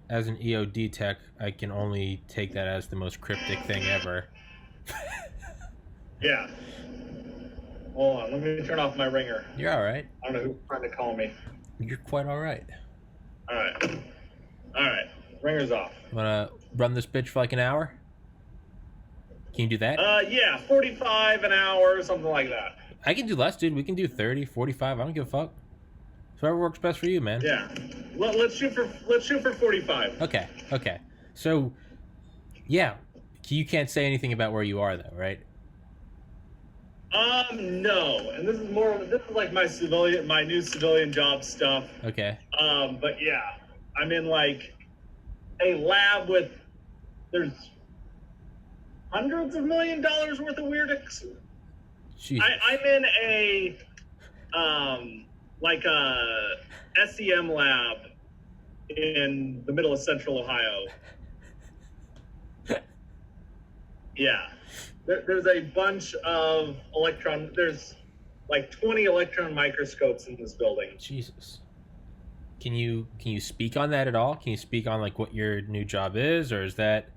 as an EOD tech, I can only take that as the most cryptic thing ever. Yeah. Hold on, let me turn off my ringer. You're all right. I don't know who's trying to call me. You're quite all right. All right. Ringer's off. Want to run this bitch for like an hour? Can you do that? Yeah, 45 an hour, something like that. I can do less, dude. We can do 30, 45. I don't give a fuck. It's whatever works best for you, man. Yeah. Let's shoot for 45. Okay. So, yeah, you can't say anything about where you are, though, right? No. And this is like my new civilian job stuff. Okay. But yeah, I'm in like a lab with there's hundreds of $1 million worth of weird. I'm in a like a SEM lab in the middle of central Ohio. Yeah. There's a bunch of there's like 20 electron microscopes in this building. Jesus. Can you speak on that at all? Can you speak on like what your new job is, or is that?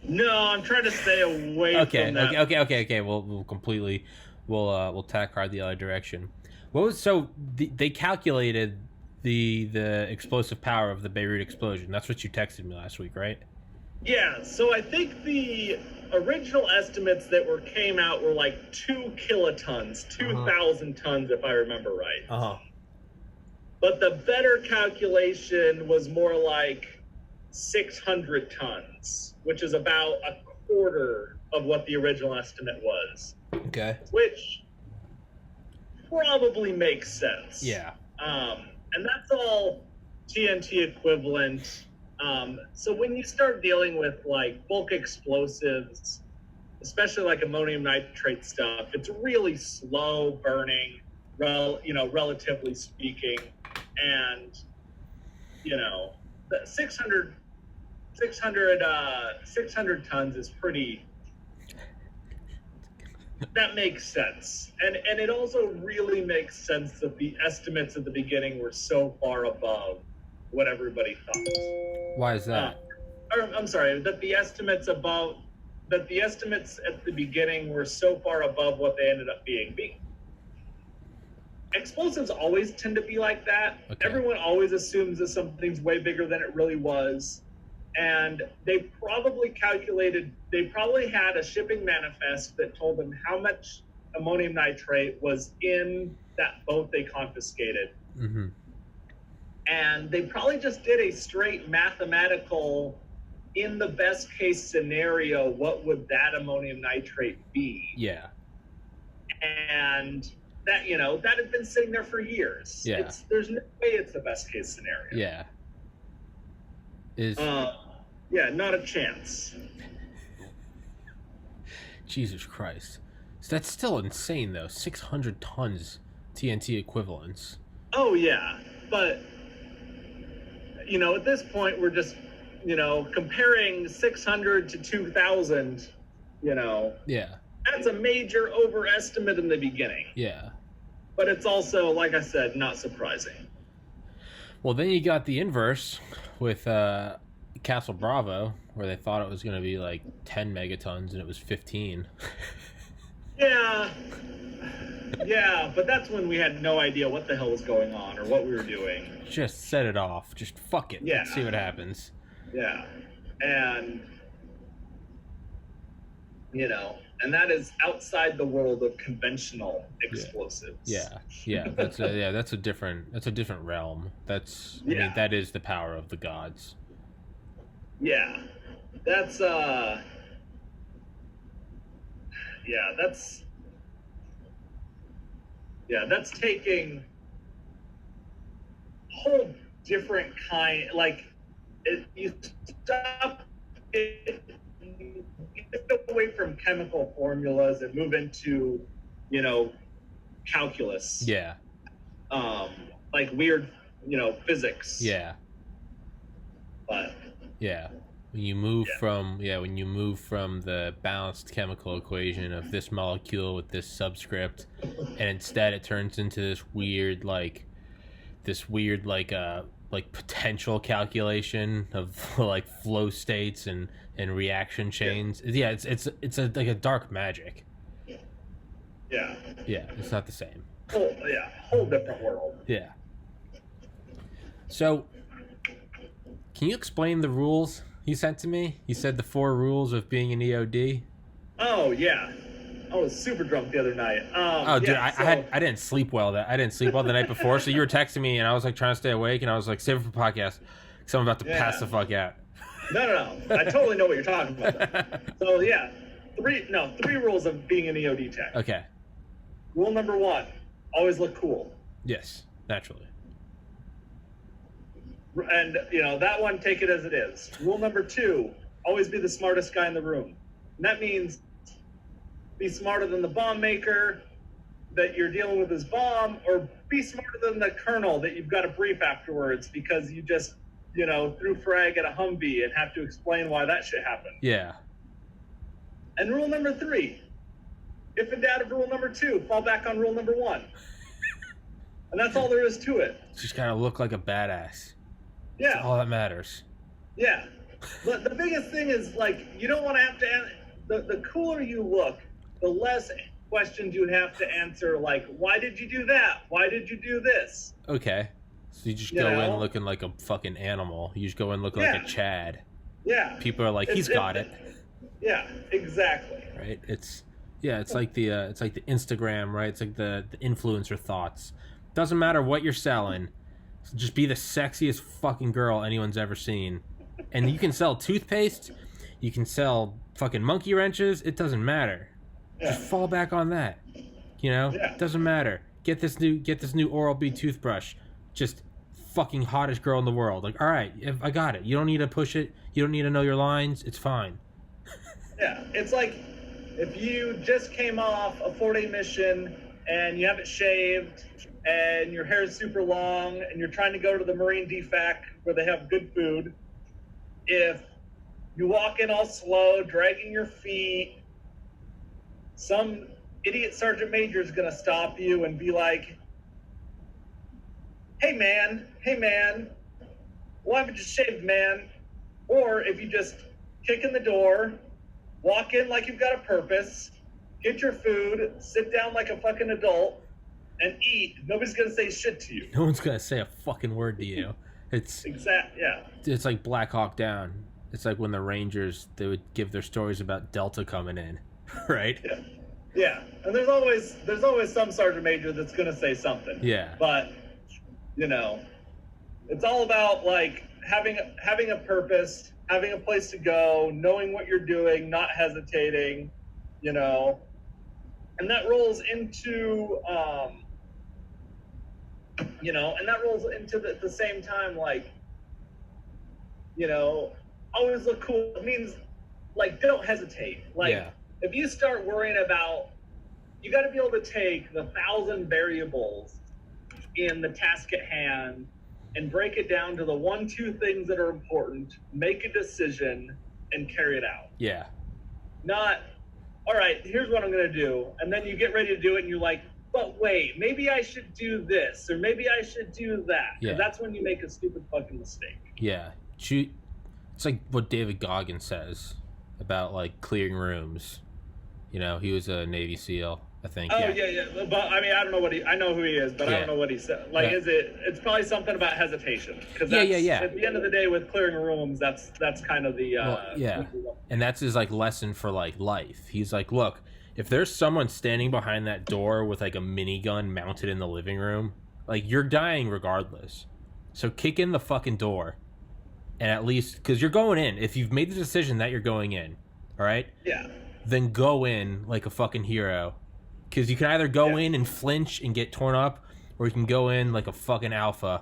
No, I'm trying to stay away from that. Okay. We'll tack hard the other direction. They calculated the explosive power of the Beirut explosion. That's what you texted me last week, right? Yeah, so I think the original estimates that came out were like 2 kilotons, 2,000 tons, if I remember right. But the better calculation was more like 600 tons, which is about a quarter of what the original estimate was. Okay. Which probably makes sense. Yeah. And that's all TNT equivalent. So when you start dealing with like bulk explosives, especially like ammonium nitrate stuff, it's really slow burning, relatively speaking. And, the 600 tons is pretty, that makes sense. And it also really makes sense that the estimates at the beginning were so far above what everybody thought. Why is that? I'm sorry, that the estimates at the beginning were so far above what they ended up being. Explosives always tend to be like that. Okay. Everyone always assumes that something's way bigger than it really was. And they probably had a shipping manifest that told them how much ammonium nitrate was in that boat they confiscated. Mm-hmm. And they probably just did a straight mathematical, in the best case scenario, what would that ammonium nitrate be? Yeah. And that, that had been sitting there for years. Yeah. There's no way it's the best case scenario. Yeah. Yeah, not a chance. Jesus Christ. So that's still insane, though. 600 tons TNT equivalents. Oh, yeah. But, at this point, we're just, comparing 600 to 2,000, Yeah. That's a major overestimate in the beginning. Yeah. But it's also, like I said, not surprising. Well, then you got the inverse with Castle Bravo, where they thought it was going to be like 10 megatons and it was 15. Yeah, but that's when we had no idea what the hell was going on or what we were doing. Just set it off. Just fuck it. Yeah. Let's see what happens. Yeah. And, and that is outside the world of conventional explosives. Yeah. That's a different realm. I mean, that is the power of the gods. Yeah. That's taking a whole different kind, like you get away from chemical formulas and move into, calculus. Yeah. Like weird, physics. Yeah. But yeah. When you move from the balanced chemical equation of this molecule with this subscript, and instead it turns into this weird like potential calculation of like flow states and reaction chains. Yeah, it's like a dark magic. Yeah. Yeah, it's not the same. Whole different world. Yeah. So, can you explain the rules you sent to me? You said the 4 rules of being an EOD. Oh yeah, I was super drunk the other night. Dude, I didn't sleep well. I didn't sleep well the night before. So you were texting me, and I was like trying to stay awake, and I was like, save it for podcast, because I'm about to pass the fuck out. No. I totally know what you're talking about. So yeah, 3 rules of being an EOD tech. Okay. Rule number 1: always look cool. Yes, naturally. And that one, take it as it is. Rule number 2: always be the smartest guy in the room. And that means be smarter than the bomb maker that you're dealing with his bomb, or be smarter than the colonel that you've got to brief afterwards because you just, threw frag at a Humvee and have to explain why that shit happened. Yeah. And rule number 3: if in doubt of rule number 2, fall back on rule number 1. And that's all there is to it. Just gotta look like a badass. Yeah. That's all that matters. Yeah. But the biggest thing is, like, you don't want to have to the cooler you look, the less questions you have to answer, like, why did you do that? Why did you do this? Okay. So you just go in looking like a fucking animal. You just go in looking like a Chad. Yeah. People are like, he's got it. Yeah, exactly. Right? It's like the Instagram, right? It's like the influencer thoughts. Doesn't matter what you're selling. Just be the sexiest fucking girl anyone's ever seen. And you can sell toothpaste, you can sell fucking monkey wrenches, it doesn't matter. Yeah. Just fall back on that. It doesn't matter. Get this new Oral-B toothbrush. Just fucking hottest girl in the world. Like, all right, I got it. You don't need to push it. You don't need to know your lines. It's fine. Yeah, it's like if you just came off a 4-day mission and you haven't shaved and your hair is super long and you're trying to go to the Marine DFAC where they have good food. If you walk in all slow, dragging your feet, some idiot sergeant major is going to stop you and be like, hey man, why haven't you shaved, man? Or if you just kick in the door, walk in like you've got a purpose, get your food, sit down like a fucking adult, and eat, nobody's going to say shit to you. No one's going to say a fucking word to you. It's It's like Black Hawk Down. It's like when the Rangers, they would give their stories about Delta coming in, right? Yeah. And there's always some sergeant major that's going to say something. Yeah. But it's all about like having a purpose, having a place to go, knowing what you're doing, not hesitating, and that rolls into the same time, like, always look cool. It means, like, don't hesitate. Like, if you start worrying about, you got to be able to take the 1,000 variables in the task at hand and break it down to the 1-2 things that are important, make a decision, and carry it out. Yeah. Not, all right, here's what I'm going to do. And then you get ready to do it and you're like, but wait, maybe I should do this, or maybe I should do that. Yeah. That's when you make a stupid fucking mistake. Yeah. It's like what David Goggins says about, like, clearing rooms. He was a Navy SEAL, I think. Oh, yeah. But, I mean, I don't know I know who he is, but I don't know what he said. Like, it's probably something about hesitation. Cause At the end of the day, with clearing rooms, that's kind of the... And that's his, like, lesson for, like, life. He's like, look, if there's someone standing behind that door with, like, a minigun mounted in the living room, like, you're dying regardless. So kick in the fucking door. And at least, because you're going in. If you've made the decision that you're going in, all right? Yeah. Then go in like a fucking hero. Because you can either go in and flinch and get torn up, or you can go in like a fucking alpha,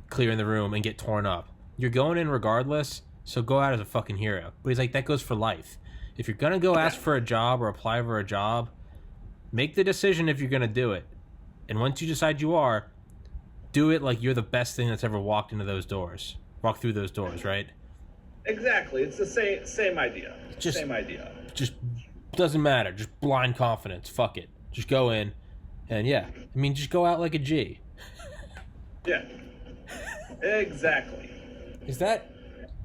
clearing the room and get torn up. You're going in regardless, so go out as a fucking hero. But he's like, that goes for life. If you're going to go ask for a job or apply for a job, make the decision if you're going to do it. And once you decide you are, do it like you're the best thing that's ever walked through those doors, right? Exactly. It's the same idea. Same idea. Just doesn't matter. Just blind confidence. Fuck it. Just go in, and just go out like a G. Yeah. Exactly. Is that?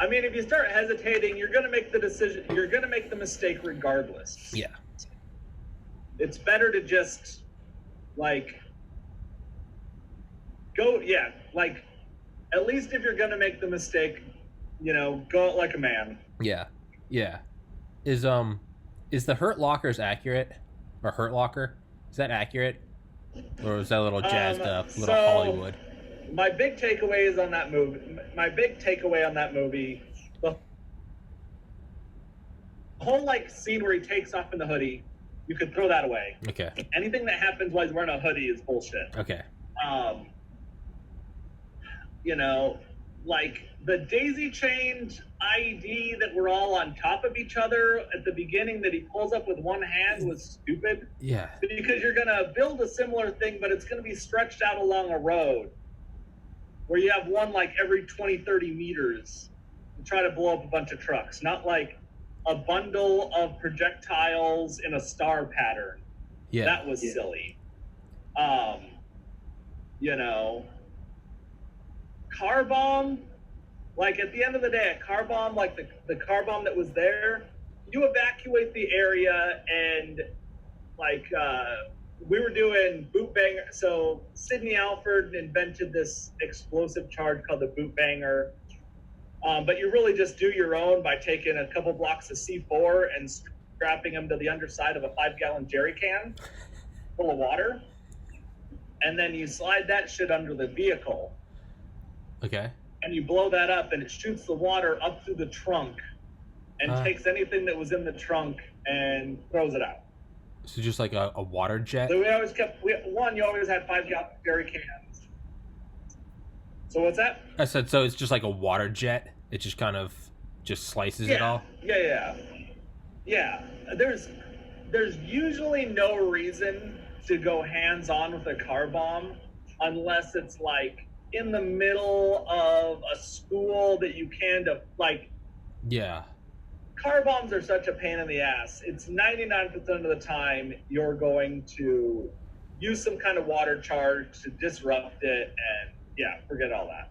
I mean, if you start hesitating, you're going to make the decision. You're going to make the mistake regardless. Yeah. It's better to just, like, go. Yeah, like, at least if you're going to make the mistake, you know, go out like a man. Yeah. Yeah. Is the Hurt Lockers accurate? Or Hurt Locker? Is that accurate? Or is that a little jazzed up, a little Hollywood? My big takeaway on that movie, the whole, like, scene where he takes off in the hoodie, you could throw that away. Okay. Anything that happens while he's wearing a hoodie is bullshit. Okay. You know, like, the daisy-chained ID that we're all on top of each other at the beginning that he pulls up with one hand was stupid. Yeah. Because you're going to build a similar thing, but it's going to be stretched out along a road where you have one, like, every 20, 30 meters to try to blow up a bunch of trucks. Not like a bundle of projectiles in a star pattern. Yeah. That was silly. You know, car bomb, like, at the end of the day, a car bomb, like the car bomb that was there, you evacuate the area, and, like, we were doing boot banger. So Sidney Alford invented this explosive charge called the boot banger. But you really just do your own by taking a couple blocks of C4 and strapping them to the underside of a 5-gallon jerry can full of water. And then you slide that shit under the vehicle. Okay. And you blow that up, and it shoots the water up through the trunk and takes anything that was in the trunk and throws it out. So just like a water jet? So you always had 5-gallon jerry cans. So what's that? I said, so it's just like a water jet? It just kind of just slices it all? Yeah. There's usually no reason to go hands-on with a car bomb unless it's, like, in the middle of a school that you can, like... Yeah. Car bombs are such a pain in the ass. It's 99% of the time you're going to use some kind of water charge to disrupt it, and yeah, forget all that.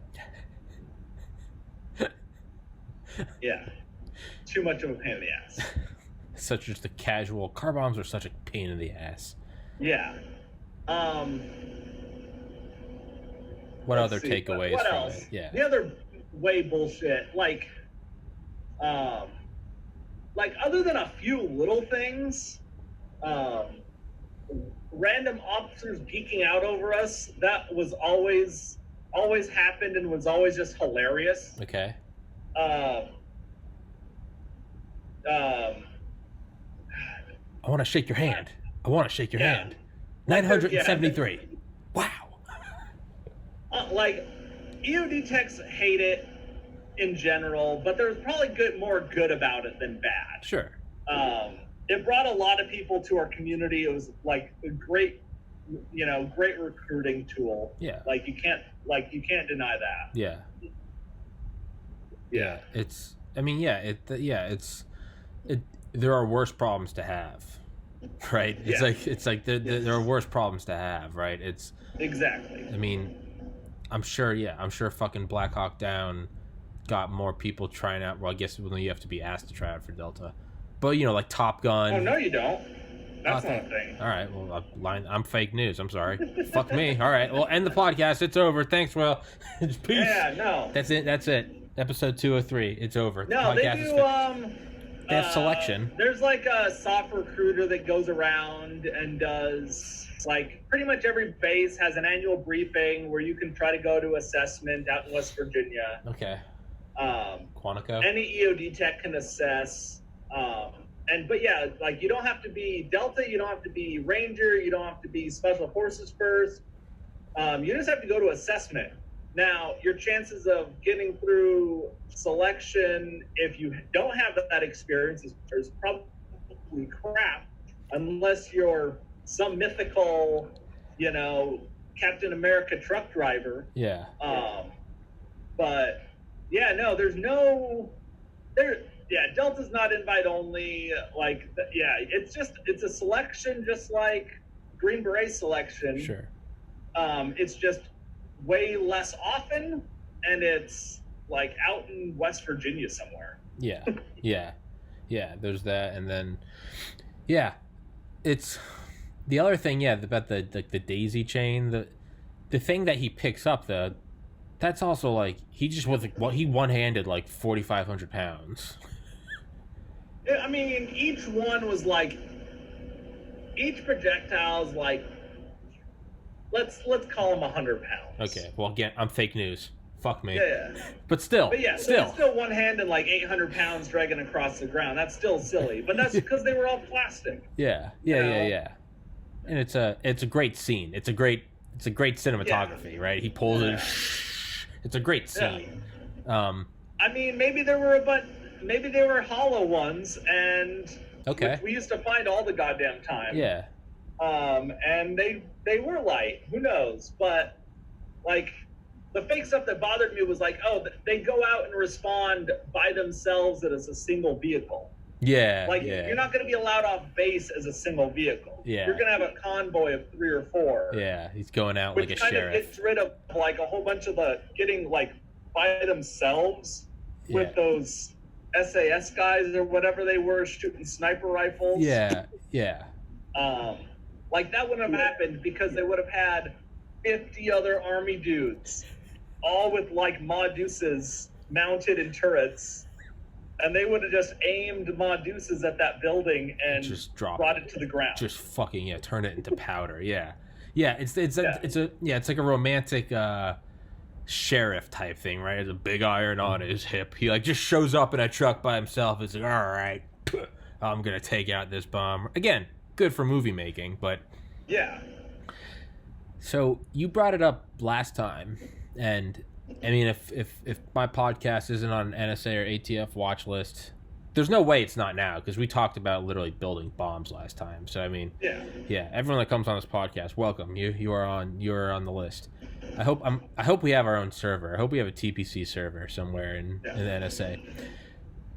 Yeah. Too much of a pain in the ass. Such just a casual... Car bombs are such a pain in the ass. Yeah. What other takeaways what from else? it? Yeah. The other way bullshit, like other than a few little things, random officers geeking out over us, that was always happened and was always just hilarious. Okay. I want to shake your hand. I want to shake your hand. 973. Wow. Like, EOD techs hate it in general, but there's probably more good about it than bad. Sure. It brought a lot of people to our community. It was, like, a great recruiting tool. Yeah. Like, you can't deny that. Yeah. Yeah. There are worse problems to have, right? It's like there are worse problems to have, right? It's exactly. I mean, I'm sure fucking Black Hawk Down got more people trying out. Well, I guess you have to be asked to try out for Delta, but you know, like Top Gun. Oh no, you don't. That's not a thing. All right, well, I'm fake news. I'm sorry. Fuck me. All right, well, end the podcast. It's over. Thanks, Will. Peace. Yeah, no. That's it. Episode 203. It's over. No, the they podcast do. They have selection. There's like a soft recruiter that goes around and does, like, pretty much every base has an annual briefing where you can try to go to assessment out in West Virginia. Okay. Quantico. Any EOD tech can assess. But yeah, like, you don't have to be Delta, you don't have to be Ranger, you don't have to be Special Forces first. You just have to go to assessment. Now, your chances of getting through selection, if you don't have that experience, is probably crap, unless you're some mythical, Captain America truck driver. Yeah. But yeah, no, Delta's not invite only. Like, it's a selection, just like Green Beret selection. Sure. It's just way less often, and it's like out in West Virginia somewhere. Yeah. There's that, and then it's the other thing. Yeah, about the daisy chain. The thing that he picks up, that's also like he just was like, he one-handed like 4,500 pounds. I mean, each one was like, each projectile's like, let's call them 100 pounds. Okay, well, again, I'm fake news. Fuck me. Yeah. But still. So it's still one hand and like 800 pounds dragging across the ground. That's still silly, but that's because they were all plastic. Yeah. And it's a great scene. It's a great cinematography, right? He pulls it. It's a great scene. Yeah. I mean, maybe they were hollow ones, and we used to find all the goddamn time. Yeah. And they were light. Who knows? But like, the fake stuff that bothered me was like, oh, they go out and respond by themselves as a single vehicle. Yeah. Like, you're not going to be allowed off base as a single vehicle. Yeah. You're going to have a convoy of 3 or 4. Yeah, he's going out like a sheriff. Which kind of gets rid of like a whole bunch of the getting like by themselves with those SAS guys or whatever they were shooting sniper rifles. Yeah. Like that wouldn't have happened because they would have had 50 other army dudes, all with like Ma Deuces mounted in turrets, and they would have just aimed Ma Deuces at that building and just brought it to the ground. Just fucking turn it into powder. Yeah. It's like a romantic sheriff type thing, right? There's a big iron on his hip. He like just shows up in a truck by himself. It's like, all right, I'm gonna take out this bomb again. Good for movie making, but yeah. So you brought it up last time, and I mean, if my podcast isn't on an NSA or ATF watch list, there's no way it's not now, because we talked about literally building bombs last time. So I mean, everyone that comes on this podcast, welcome. You're on the list. I hope we have our own server. I hope we have a TPC server somewhere in the NSA.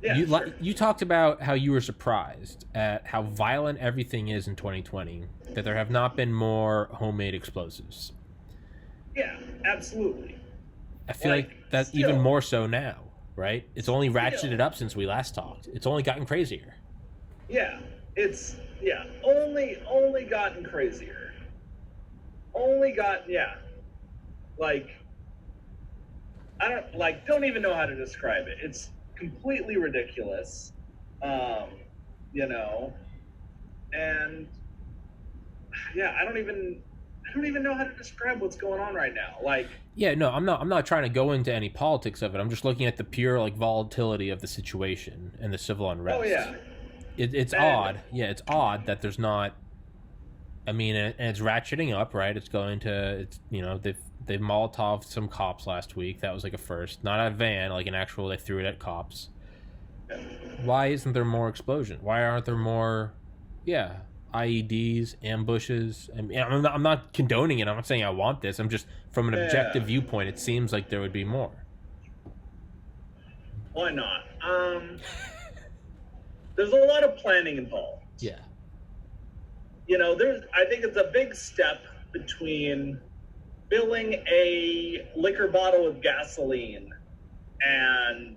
Yeah, you talked about how you were surprised at how violent everything is in 2020, that there have not been more homemade explosives. Yeah, absolutely. I feel like that's still even more so now, right? It's only ratcheted up since we last talked. It's only gotten crazier. Yeah, it's only gotten crazier. Like, I don't even know how to describe it. It's completely ridiculous, you know, and I don't even know how to describe what's going on right now. Like, I'm not trying to go into any politics of it. I'm just looking at the pure like volatility of the situation and the civil unrest. Oh yeah, it's odd. Yeah, it's odd that there's not. I mean, and it's ratcheting up, right? It's they've Molotoved some cops last week. That was like a first. Not a van, like an actual, they threw it at cops. Why isn't there more explosion? Why aren't there more, IEDs, ambushes? I mean, I'm not condoning it. I'm not saying I want this. I'm just, from an objective viewpoint, it seems like there would be more. Why not? There's a lot of planning involved. Yeah. You know, I think it's a big step between filling a liquor bottle with gasoline and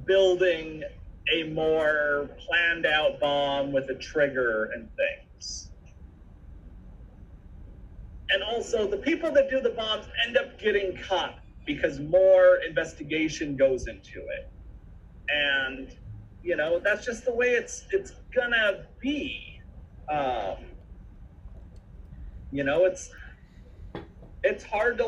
building a more planned out bomb with a trigger and things. And also, the people that do the bombs end up getting caught because more investigation goes into it. And, you know, that's just the way it's gonna be. You know, it's hard to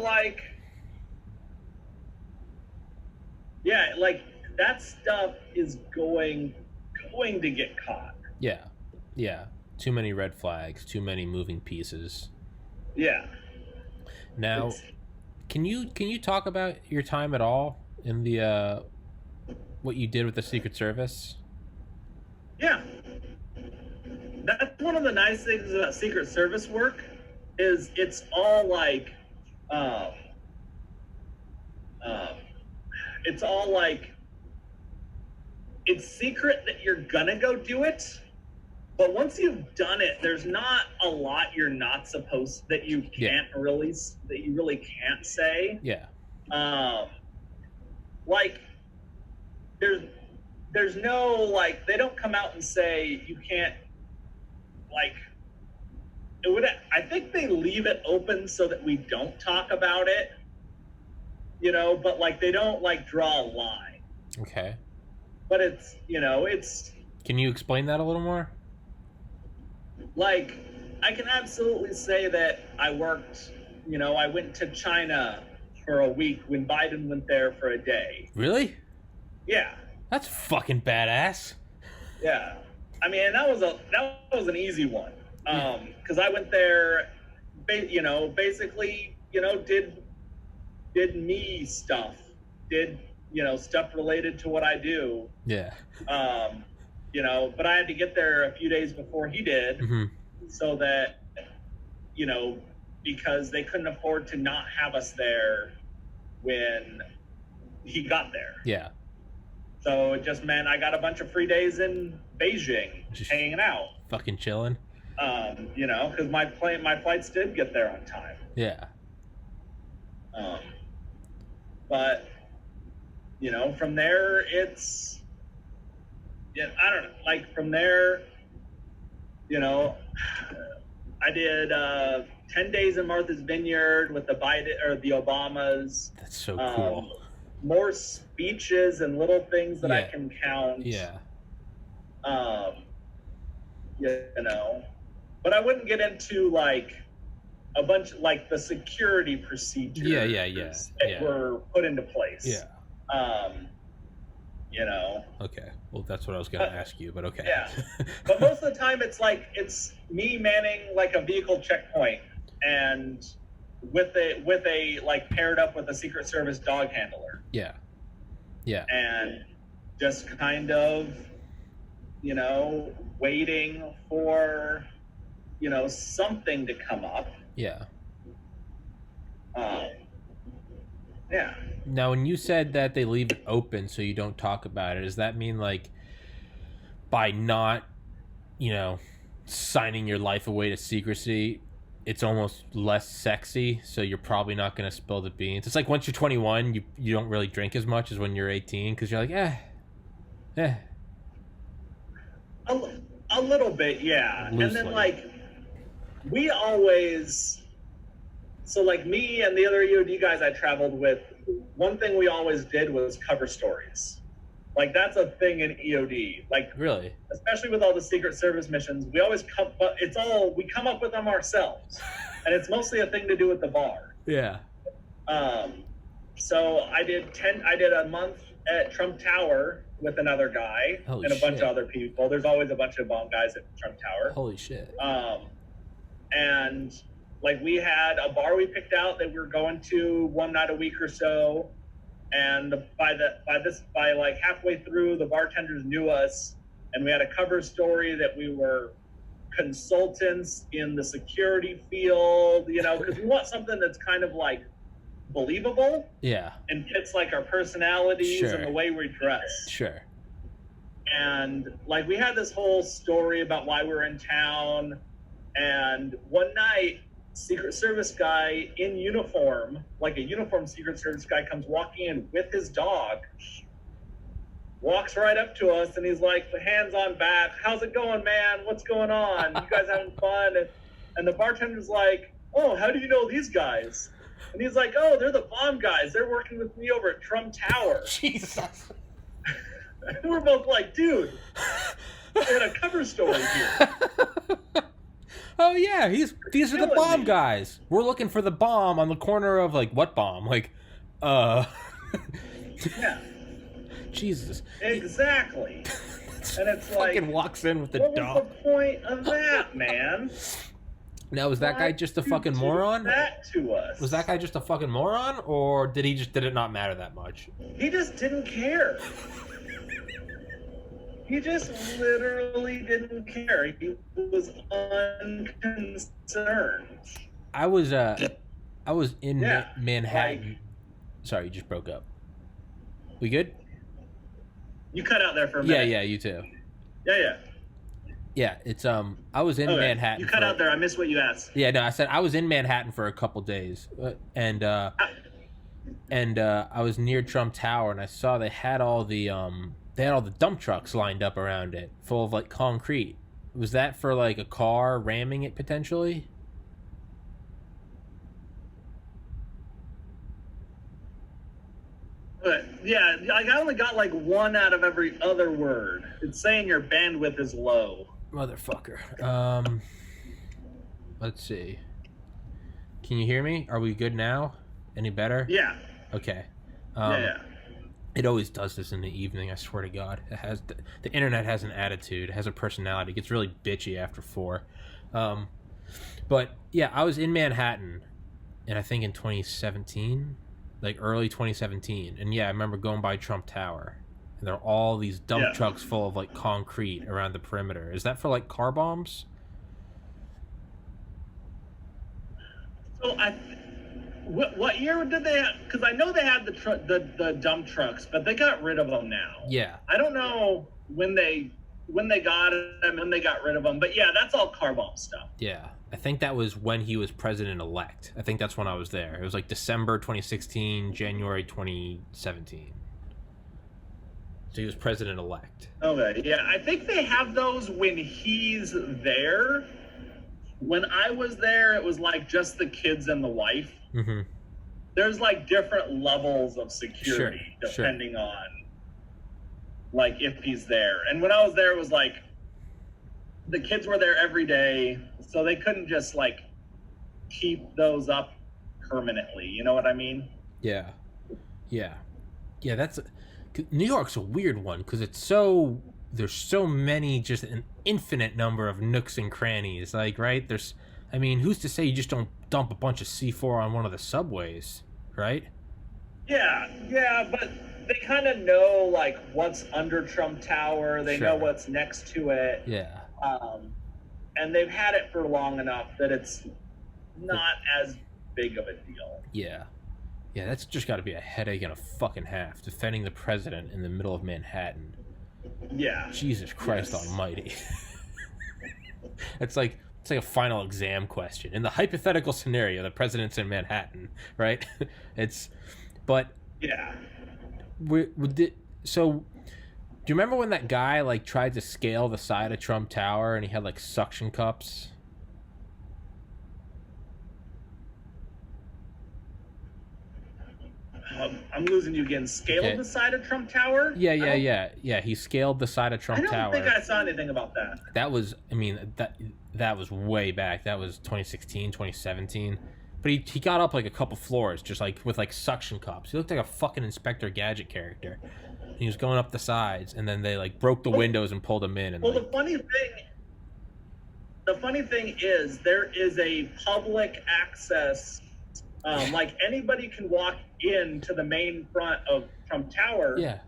that stuff is going to get caught. Yeah. Too many red flags, too many moving pieces. Yeah. Now, can you talk about your time at all in the what you did with the Secret Service? Yeah. That's one of the nice things about Secret Service work is it's all it's secret that you're gonna go do it, But once you've done it, there's not a lot you're not supposed that you can't really can't say. Yeah. Like there's no like they don't come out and say you can't like it would. I think they leave it open so that we don't talk about it. You know, but like they don't like draw a line. Okay. But it's it's. Can you explain that a little more? Like, I can absolutely say that I worked, I went to China for a week when Biden went there for a day. Really? Yeah. That's fucking badass. Yeah. I mean, that was an easy one. Because I went there, basically, did me stuff. Did, stuff related to what I do. Yeah. But I had to get there a few days before he did, so that, because they couldn't afford to not have us there when he got there. Yeah. So it just meant I got a bunch of free days in Beijing, just hanging out. Fucking chilling. Because my flights did get there on time. Yeah. But, from there, it's... Yeah, I don't know. Like from there, I did 10 days in Martha's Vineyard with the Biden or the Obamas. That's so cool. More speeches and little things that I can count. Yeah. But I wouldn't get into like a bunch like the security procedures. That were put into place. Yeah. Okay. Well, that's what I was going to ask you, but okay. Yeah. But most of the time it's me manning like a vehicle checkpoint and with a like paired up with a Secret Service dog handler. Yeah. Yeah. And just kind of, waiting for, something to come up. Yeah. Yeah. Now, when you said that they leave it open so you don't talk about it, does that mean like by not, signing your life away to secrecy, it's almost less sexy, so you're probably not going to spill the beans? It's like once you're 21, you don't really drink as much as when you're 18 because you're like, A little bit, yeah. Loosely. And then like we always... So, like, me and the other EOD guys I traveled with, one thing we always did was cover stories. Like, that's a thing in EOD. Like, really? Especially with all the Secret Service missions, we always we come up with them ourselves. And it's mostly a thing to do with the bar. Yeah. So, I did a month at Trump Tower with another guy and a bunch of other people. There's always a bunch of bomb guys at Trump Tower. Holy shit. And... Like we had a bar we picked out that we were going to one night a week or so, and by like halfway through, the bartenders knew us, and we had a cover story that we were consultants in the security field, because we want something that's kind of like believable, and fits like our personalities and the way we dress. Sure. And like we had this whole story about why we're in town, and one night. Secret Service guy in uniform, like a uniformed Secret Service guy, comes walking in with his dog, walks right up to us, and he's like, hands on back, how's it going, man? What's going on? You guys having fun? And the bartender's like, oh, how do you know these guys? And he's like, oh, they're the bomb guys. They're working with me over at Trump Tower. Jesus. And we're both like, dude, we had a cover story here. Oh yeah, these are the bomb guys. We're looking for the bomb on the corner of like what bomb? Like, Yeah. Jesus. Exactly. And it's like fucking walks in with the what dog. What was the point of that, man? Now was that guy just a fucking moron? That to us. Was that guy just a fucking moron, or did it not matter that much? He just didn't care. He just literally didn't care. He was unconcerned. I was in Manhattan. Like, sorry, you just broke up. We good? You cut out there for a minute. Yeah, you too. Yeah. Yeah, it's I was in Manhattan. You cut out there. I missed what you asked. Yeah, no, I said I was in Manhattan for a couple days, and I was near Trump Tower, and I saw they had all the dump trucks lined up around it, full of like concrete. Was that for like a car ramming it potentially? Yeah, like I only got like one out of every other word. It's saying your bandwidth is low. Motherfucker. Let's see. Can you hear me? Are we good now? Any better? Yeah. Okay. Yeah. It always does this in the evening, I swear to God. It has the internet has an attitude, it has a personality. It gets really bitchy after 4. But yeah, I was in Manhattan, and I think in 2017, like early 2017. And yeah, I remember going by Trump Tower, and there are all these dump trucks full of like concrete around the perimeter. Is that for like car bombs? So what year did they have? Because I know they had the dump trucks, but they got rid of them now. Yeah. I don't know when they got them, when they got rid of them, but yeah, that's all car bomb stuff. Yeah. I think that was when he was president-elect. I think that's when I was there. It was like December 2016, January 2017. So he was president-elect. Okay, yeah. I think they have those when he's there. When I was there, it was like just the kids and the wife. Mm-hmm. There's like different levels of security depending on like if he's there. And when I was there, it was like the kids were there every day, so they couldn't just like keep those up permanently. You know what I mean? Yeah. That's New York's a weird one because there's so many, just an infinite number of nooks and crannies. Like, right? Who's to say you just don't dump a bunch of C4 on one of the subways, right? Yeah, but they kind of know like what's under Trump Tower. They know what's next to it. Yeah. And they've had it for long enough that it's not as big of a deal. Yeah, that's just got to be a headache and a fucking half, defending the president in the middle of Manhattan. Yeah. Jesus Christ Almighty. It's like a final exam question. In the hypothetical scenario, the president's in Manhattan, right? Yeah. So, do you remember when that guy like tried to scale the side of Trump Tower and he had like suction cups? I'm losing you again. Scaled the side of Trump Tower? Yeah. He scaled the side of Trump Tower. I don't think I saw anything about that. That was, that was way back. That was 2016, 2017. But he got up like a couple floors, just like with like suction cups. He looked like a fucking Inspector Gadget character. And he was going up the sides, and then they like broke the windows and pulled him in. And the funny thing is there is a public access. Like anybody can walk into the main front of Trump Tower. Yeah.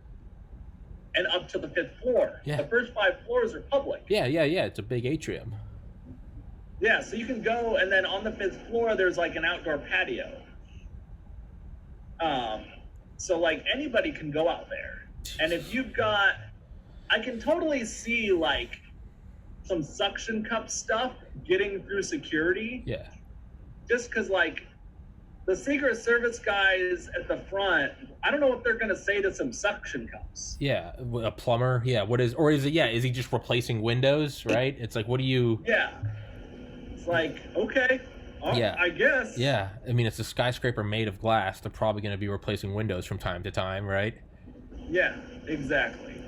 And up to the 5th floor. Yeah. The first 5 floors are public. Yeah. It's a big atrium. Yeah, so you can go, and then on the 5th floor, there's like an outdoor patio. So like anybody can go out there. And if you've got, I can totally see like some suction cup stuff getting through security. Yeah. Just because like the Secret Service guys at the front, I don't know what they're going to say to some suction cups. Yeah, a plumber. Yeah, is he just replacing windows, right? It's like, what do you... Yeah. It's like, okay, I guess. Yeah, it's a skyscraper made of glass. They're probably going to be replacing windows from time to time, right? Yeah, exactly.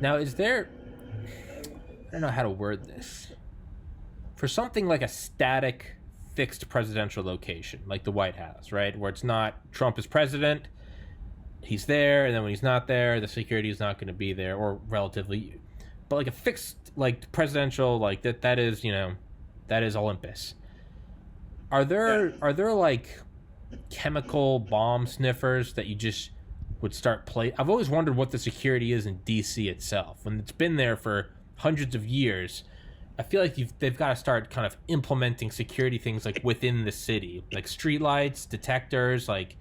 Now, is there... I don't know how to word this. For something like a static... fixed presidential location like the White House, right, where it's not Trump is president, he's there, and then when he's not there, the security is not going to be there, or relatively, but like a fixed like presidential, like that is that is Olympus. Are there like chemical bomb sniffers that you just would start play? I've always wondered what the security is in DC itself when it's been there for hundreds of years. I feel like they've got to start kind of implementing security things like within the city, like streetlights, detectors. Like,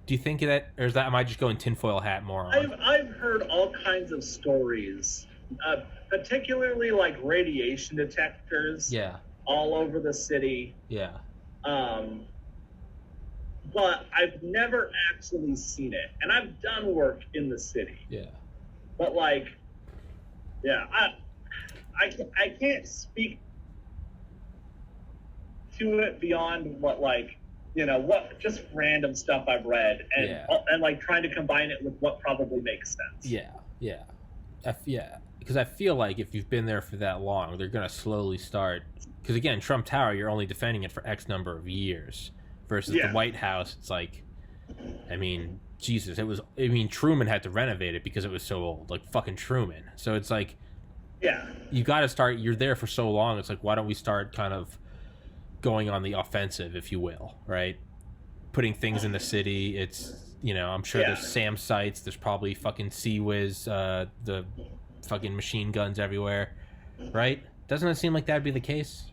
do you think of that, or am I just going tinfoil hat moron? I've heard all kinds of stories particularly like radiation detectors. Yeah. All over the city. Yeah. But I've never actually seen it, and I've done work in the city. Yeah. But like, yeah, I can't speak to it beyond what, like, you know, what just random stuff I've read, and like trying to combine it with what probably makes sense. Yeah. Because I feel like if you've been there for that long, they're gonna slowly start. Because again, Trump Tower, you're only defending it for X number of years, versus the White House. It's like, I mean, Jesus, Truman had to renovate it because it was so old, like fucking Truman. So it's like, you got to start. You're there for so long. It's like, why don't we start kind of going on the offensive, if you will, right? Putting things in the city. It's, you know, I'm sure there's SAM sites. There's probably fucking Sea-Wiz, the fucking machine guns everywhere, right? Doesn't it seem like that'd be the case?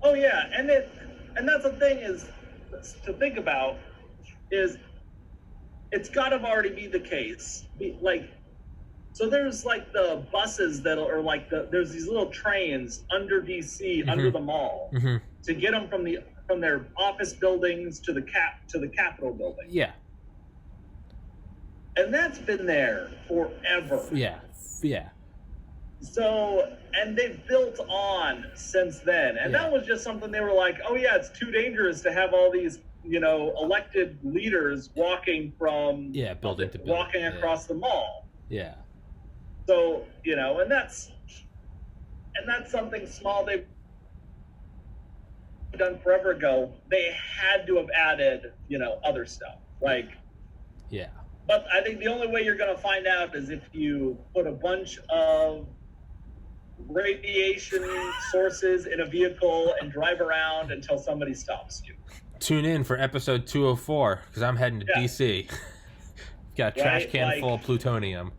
Oh yeah, and that's the thing is to think about is it's got to already be the case. Like, so there's like the buses that are like there's these little trains under DC, under the mall, to get them from their office buildings to the Capitol building. Yeah. And that's been there forever. Yeah. So, and they've built on since then. And that was just something they were like, oh yeah, it's too dangerous to have all these, you know, elected leaders walking from building to building, walking across the mall. Yeah. So, you know, and that's something small they've done forever ago. They had to have added, you know, other stuff. Like, but I think the only way you're going to find out is if you put a bunch of radiation sources in a vehicle and drive around until somebody stops you. Tune in for episode 204 because I'm heading to DC. Got a trash can full of plutonium.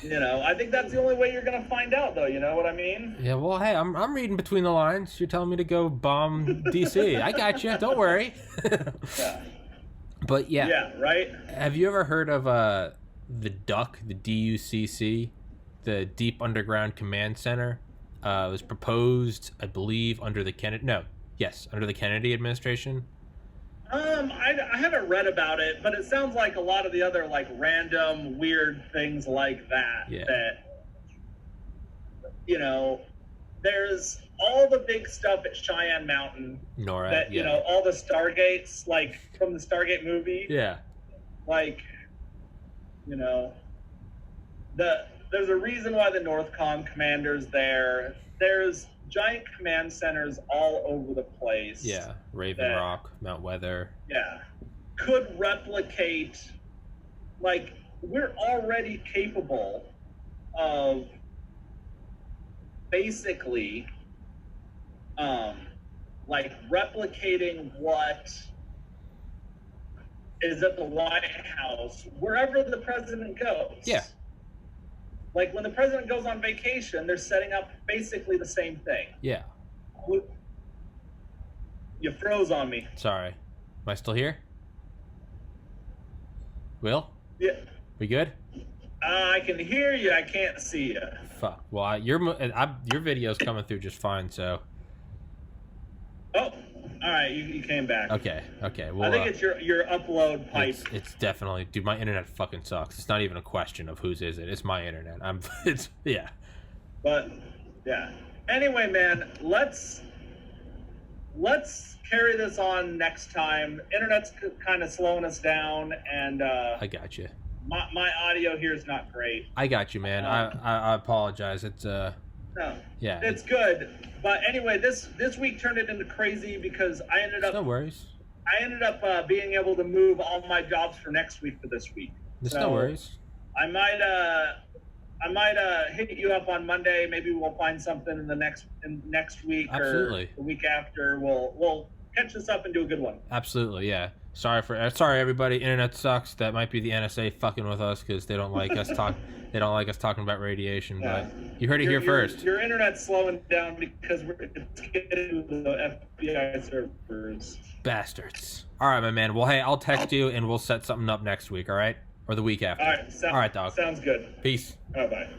You know, I think that's the only way you're going to find out, though. You know what I mean? Yeah, well, hey, I'm reading between the lines. You're telling me to go bomb DC. I got you. Don't worry. But yeah, right. Have you ever heard of the DUCC, the DUCC, the Deep Underground Command Center? It was proposed, I believe, under the Kennedy administration. I haven't read about it, but it sounds like a lot of the other like random weird things like that. Yeah. That, you know, there's all the big stuff at Cheyenne Mountain. NORAD, that, you know, all the Stargates, like from the Stargate movie. Yeah. Like, you know, there's a reason why the NORTHCOM commander's there. There's giant command centers all over the place. Yeah, Raven Rock, Mount Weather. Yeah. Could replicate, like, we're already capable of basically like replicating what is at the White House wherever the president goes. Yeah. Like when the president goes on vacation, they're setting up basically the same thing. Yeah. You froze on me. Sorry. Am I still here? Will? Yeah. We good? I can hear you. I can't see you. Fuck. Well, your video's coming through just fine, so. Oh, all right. You came back. Okay. Well, I think it's your upload pipe. It's definitely, dude. My internet fucking sucks. It's not even a question of whose is it. It's my internet. Yeah. But yeah. Anyway, man, let's carry this on next time. Internet's kind of slowing us down, and I got you. My audio here is not great. I got you, man. I apologize. It's no. Yeah. It's good. But anyway, this week turned it into crazy because I ended up. No worries. I ended up being able to move all my jobs for next week to this week. There's no worries. I might hit you up on Monday. Maybe we'll find something in the next week. Absolutely. Or the week after. We'll catch this up and do a good one. Absolutely, yeah. Sorry everybody. Internet sucks. That might be the NSA fucking with us because they don't like us talking about radiation. Yeah. But you heard it here first. Your internet's slowing down because it's getting to the FBI servers. Bastards. All right, my man. Well, hey, I'll text you and we'll set something up next week. All right, or the week after. All right. All right, dog. Sounds good. Peace. Bye.